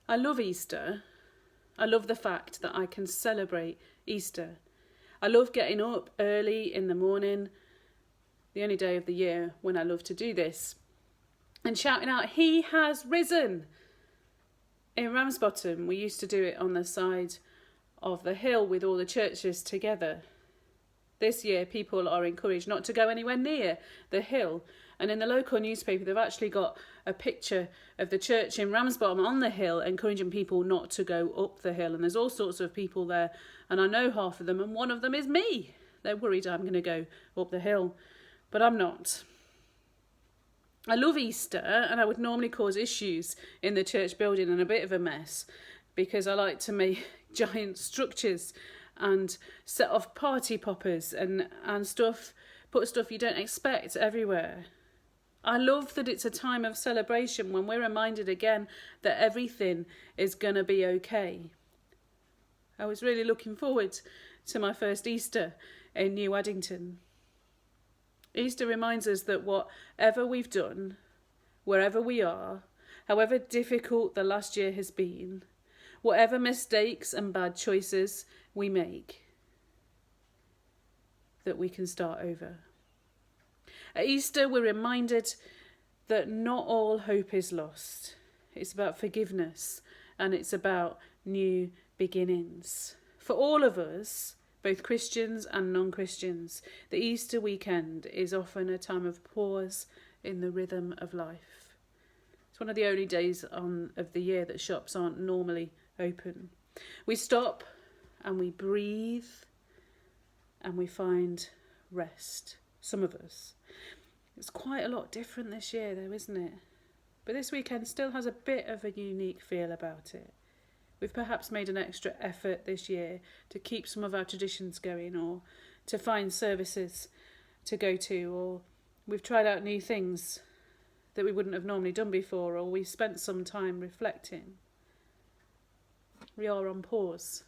I love Easter. I love the fact that I can celebrate Easter. I love getting up early in the morning, the only day of the year when I love to do this, and shouting out, "He has risen!" In Ramsbottom, we used to do it on the side of the hill with all the churches together. This year, people are encouraged not to go anywhere near the hill. And in the local newspaper, they've actually got a picture of the church in Ramsbottom on the hill, encouraging people not to go up the hill. And there's all sorts of people there, and I know half of them, and one of them is me. They're worried I'm going to go up the hill, but I'm not. I love Easter, and I would normally cause issues in the church building and a bit of a mess, because I like to make giant structures and set off party poppers and stuff, put stuff you don't expect everywhere. I love that it's a time of celebration when we're reminded again that everything is going to be okay. I was really looking forward to my first Easter in New Addington. Easter reminds us that whatever we've done, wherever we are, however difficult the last year has been, whatever mistakes and bad choices we make, that we can start over. At Easter, we're reminded that not all hope is lost. It's about forgiveness, and it's about new beginnings. For all of us, both Christians and non-Christians, the Easter weekend is often a time of pause in the rhythm of life. It's one of the only days of the year that shops aren't normally open. We stop and we breathe and we find rest. Some of us. It's quite a lot different this year though, isn't it? But this weekend still has a bit of a unique feel about it. We've perhaps made an extra effort this year to keep some of our traditions going, or to find services to go to, or we've tried out new things that we wouldn't have normally done before, or we spent some time reflecting. We are on pause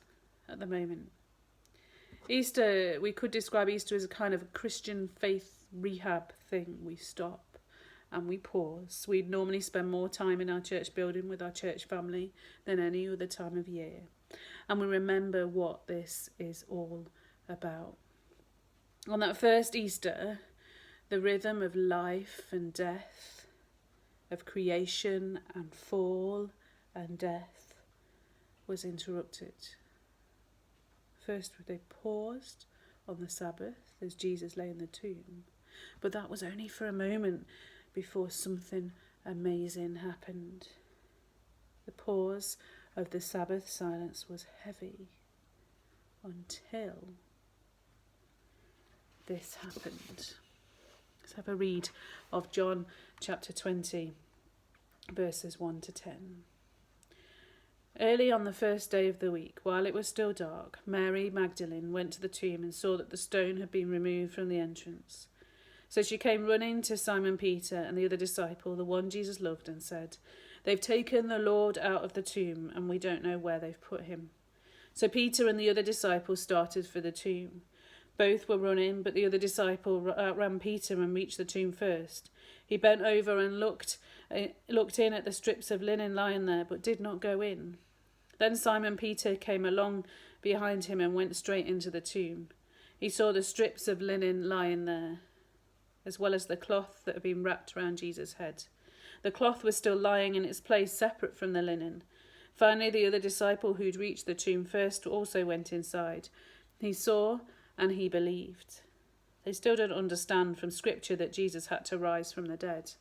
at the moment. Easter, we could describe Easter as a kind of a Christian faith rehab thing. We stop and we pause. We'd normally spend more time in our church building with our church family than any other time of year. And we remember what this is all about. On that first Easter, the rhythm of life and death, of creation and fall and death, was interrupted. First, they paused on the Sabbath as Jesus lay in the tomb, but that was only for a moment before something amazing happened. The pause of the Sabbath silence was heavy until this happened. Let's have a read of John chapter 20, verses 1 to 10. Early on the first day of the week, while it was still dark, Mary Magdalene went to the tomb and saw that the stone had been removed from the entrance. So she came running to Simon Peter and the other disciple, the one Jesus loved, and said, "They've taken the Lord out of the tomb, and we don't know where they've put him." So Peter and the other disciple started for the tomb. Both were running, but the other disciple outran Peter and reached the tomb first. He bent over and looked in at the strips of linen lying there, but did not go in. Then Simon Peter came along behind him and went straight into the tomb. He saw the strips of linen lying there, as well as the cloth that had been wrapped around Jesus' head. The cloth was still lying in its place, separate from the linen. Finally, the other disciple who'd reached the tomb first also went inside. He saw and he believed. They still don't understand from Scripture that Jesus had to rise from the dead.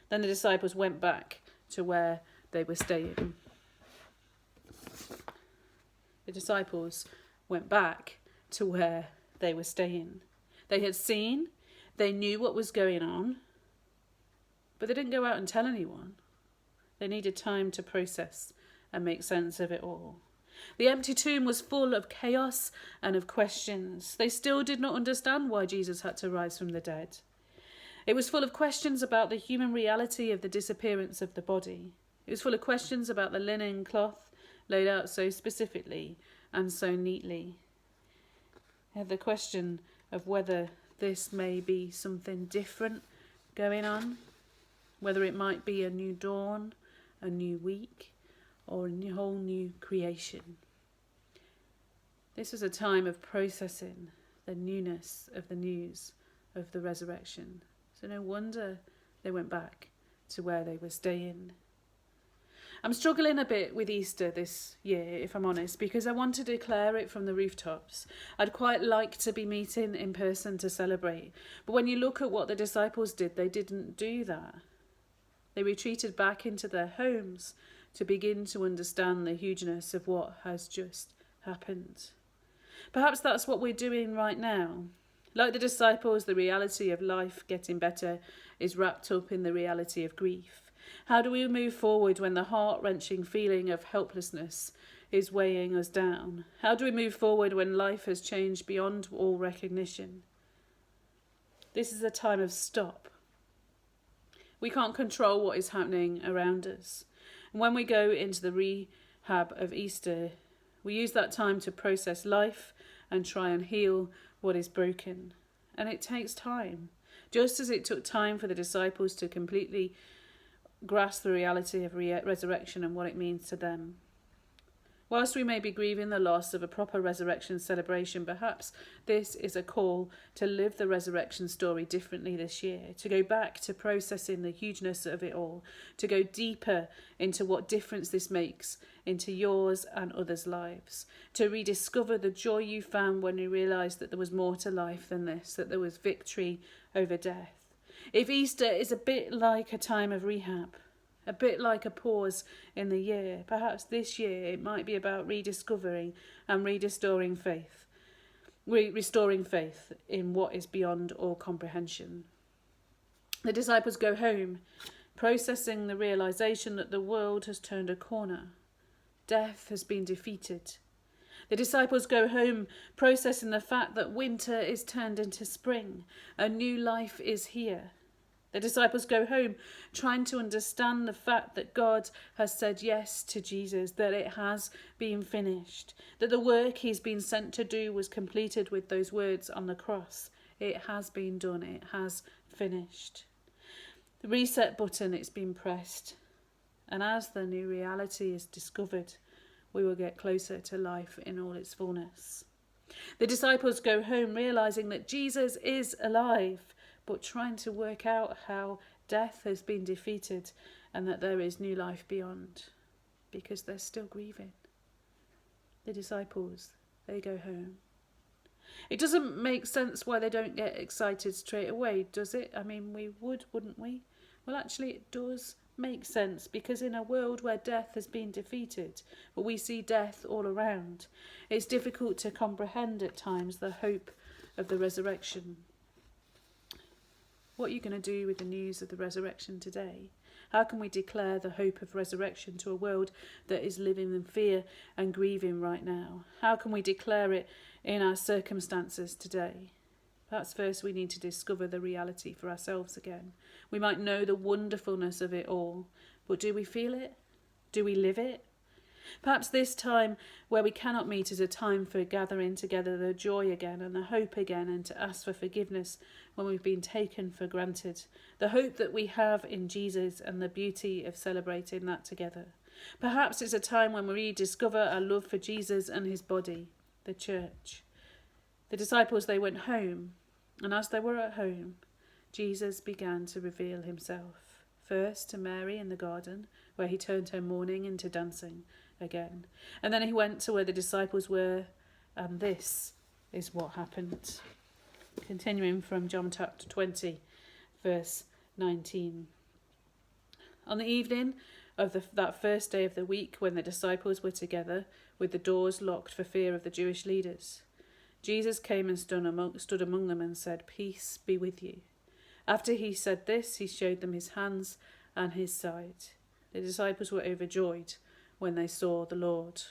Then the disciples went back to where they were staying. The disciples went back to where they were staying. They had seen, they knew what was going on, but they didn't go out and tell anyone. They needed time to process and make sense of it all. The empty tomb was full of chaos and of questions. They still did not understand why Jesus had to rise from the dead. It was full of questions about the human reality of the disappearance of the body. It was full of questions about the linen cloth laid out so specifically and so neatly. It had the question of whether this may be something different going on, whether it might be a new dawn, a new week, or a whole new creation. This was a time of processing the newness of the news of the resurrection. So no wonder they went back to where they were staying. I'm struggling a bit with Easter this year, if I'm honest, because I want to declare it from the rooftops. I'd quite like to be meeting in person to celebrate. But when you look at what the disciples did, they didn't do that. They retreated back into their homes to begin to understand the hugeness of what has just happened. Perhaps that's what we're doing right now. Like the disciples, the reality of life getting better is wrapped up in the reality of grief. How do we move forward when the heart-wrenching feeling of helplessness is weighing us down? How do we move forward when life has changed beyond all recognition? This is a time of stop. We can't control what is happening around us. And when we go into the rehab of Easter, we use that time to process life and try and heal what is broken. And it takes time. Just as it took time for the disciples to completely grasp the reality of resurrection and what it means to them. Whilst we may be grieving the loss of a proper resurrection celebration, perhaps this is a call to live the resurrection story differently this year, to go back to processing the hugeness of it all, to go deeper into what difference this makes into yours and others' lives, to rediscover the joy you found when you realised that there was more to life than this, that there was victory over death. If Easter is a bit like a time of rehab, a bit like a pause in the year, perhaps this year it might be about rediscovering and restoring faith in what is beyond all comprehension. The disciples go home, processing the realisation that the world has turned a corner. Death has been defeated. The disciples go home, processing the fact that winter is turned into spring. A new life is here. The disciples go home trying to understand the fact that God has said yes to Jesus, that it has been finished, that the work he's been sent to do was completed with those words on the cross. It has been done. It has finished. The reset button, it's been pressed. And as the new reality is discovered, we will get closer to life in all its fullness. The disciples go home realising that Jesus is alive, but trying to work out how death has been defeated and that there is new life beyond, because they're still grieving. The disciples, they go home. It doesn't make sense why they don't get excited straight away, does it? I mean, we would, wouldn't we? Well, actually, it does make sense, because in a world where death has been defeated, but we see death all around, it's difficult to comprehend at times the hope of the resurrection. What are you going to do with the news of the resurrection today? How can we declare the hope of resurrection to a world that is living in fear and grieving right now? How can we declare it in our circumstances today? Perhaps first we need to discover the reality for ourselves again. We might know the wonderfulness of it all, but do we feel it? Do we live it? Perhaps this time where we cannot meet is a time for gathering together the joy again and the hope again, and to ask for forgiveness when we've been taken for granted. The hope that we have in Jesus and the beauty of celebrating that together. Perhaps it's a time when we rediscover our love for Jesus and his body, the church. The disciples, they went home, and as they were at home, Jesus began to reveal himself. First to Mary in the garden, where he turned her mourning into dancing again. And then he went to where the disciples were, and this is what happened. Continuing from John chapter 20, verse 19. On the evening of that first day of the week, when the disciples were together, with the doors locked for fear of the Jewish leaders, Jesus came and stood among them and said, "Peace be with you." After he said this, he showed them his hands and his side. The disciples were overjoyed when they saw the Lord.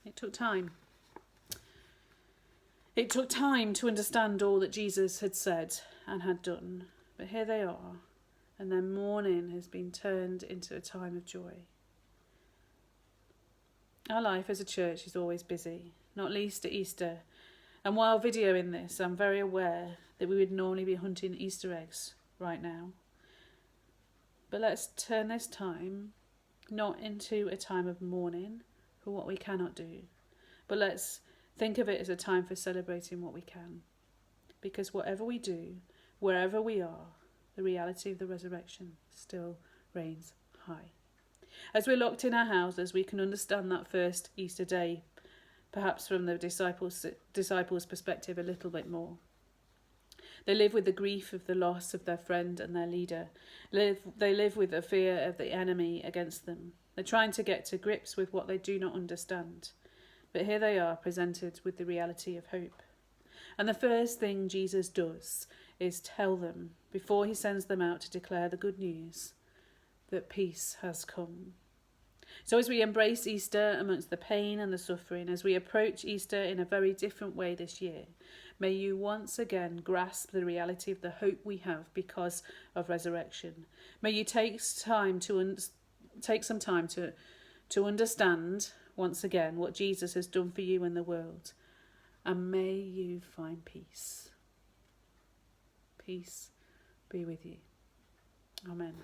It took time. It took time to understand all that Jesus had said and had done. But here they are, and their mourning has been turned into a time of joy. Our life as a church is always busy, not least at Easter. And while videoing this, I'm very aware that we would normally be hunting Easter eggs right now. But let's turn this time not into a time of mourning for what we cannot do, but let's think of it as a time for celebrating what we can. Because whatever we do, wherever we are, the reality of the resurrection still reigns high. As we're locked in our houses, we can understand that first Easter day, perhaps from the disciples' perspective, a little bit more. They live with the grief of the loss of their friend and their leader. They live with the fear of the enemy against them. They're trying to get to grips with what they do not understand. But here they are, presented with the reality of hope. And the first thing Jesus does is tell them, before he sends them out to declare the good news, that peace has come. So as we embrace Easter amongst the pain and the suffering, as we approach Easter in a very different way this year, may you once again grasp the reality of the hope we have because of resurrection. May you take some time to understand once again what Jesus has done for you in the world. And may you find peace. Peace be with you. Amen.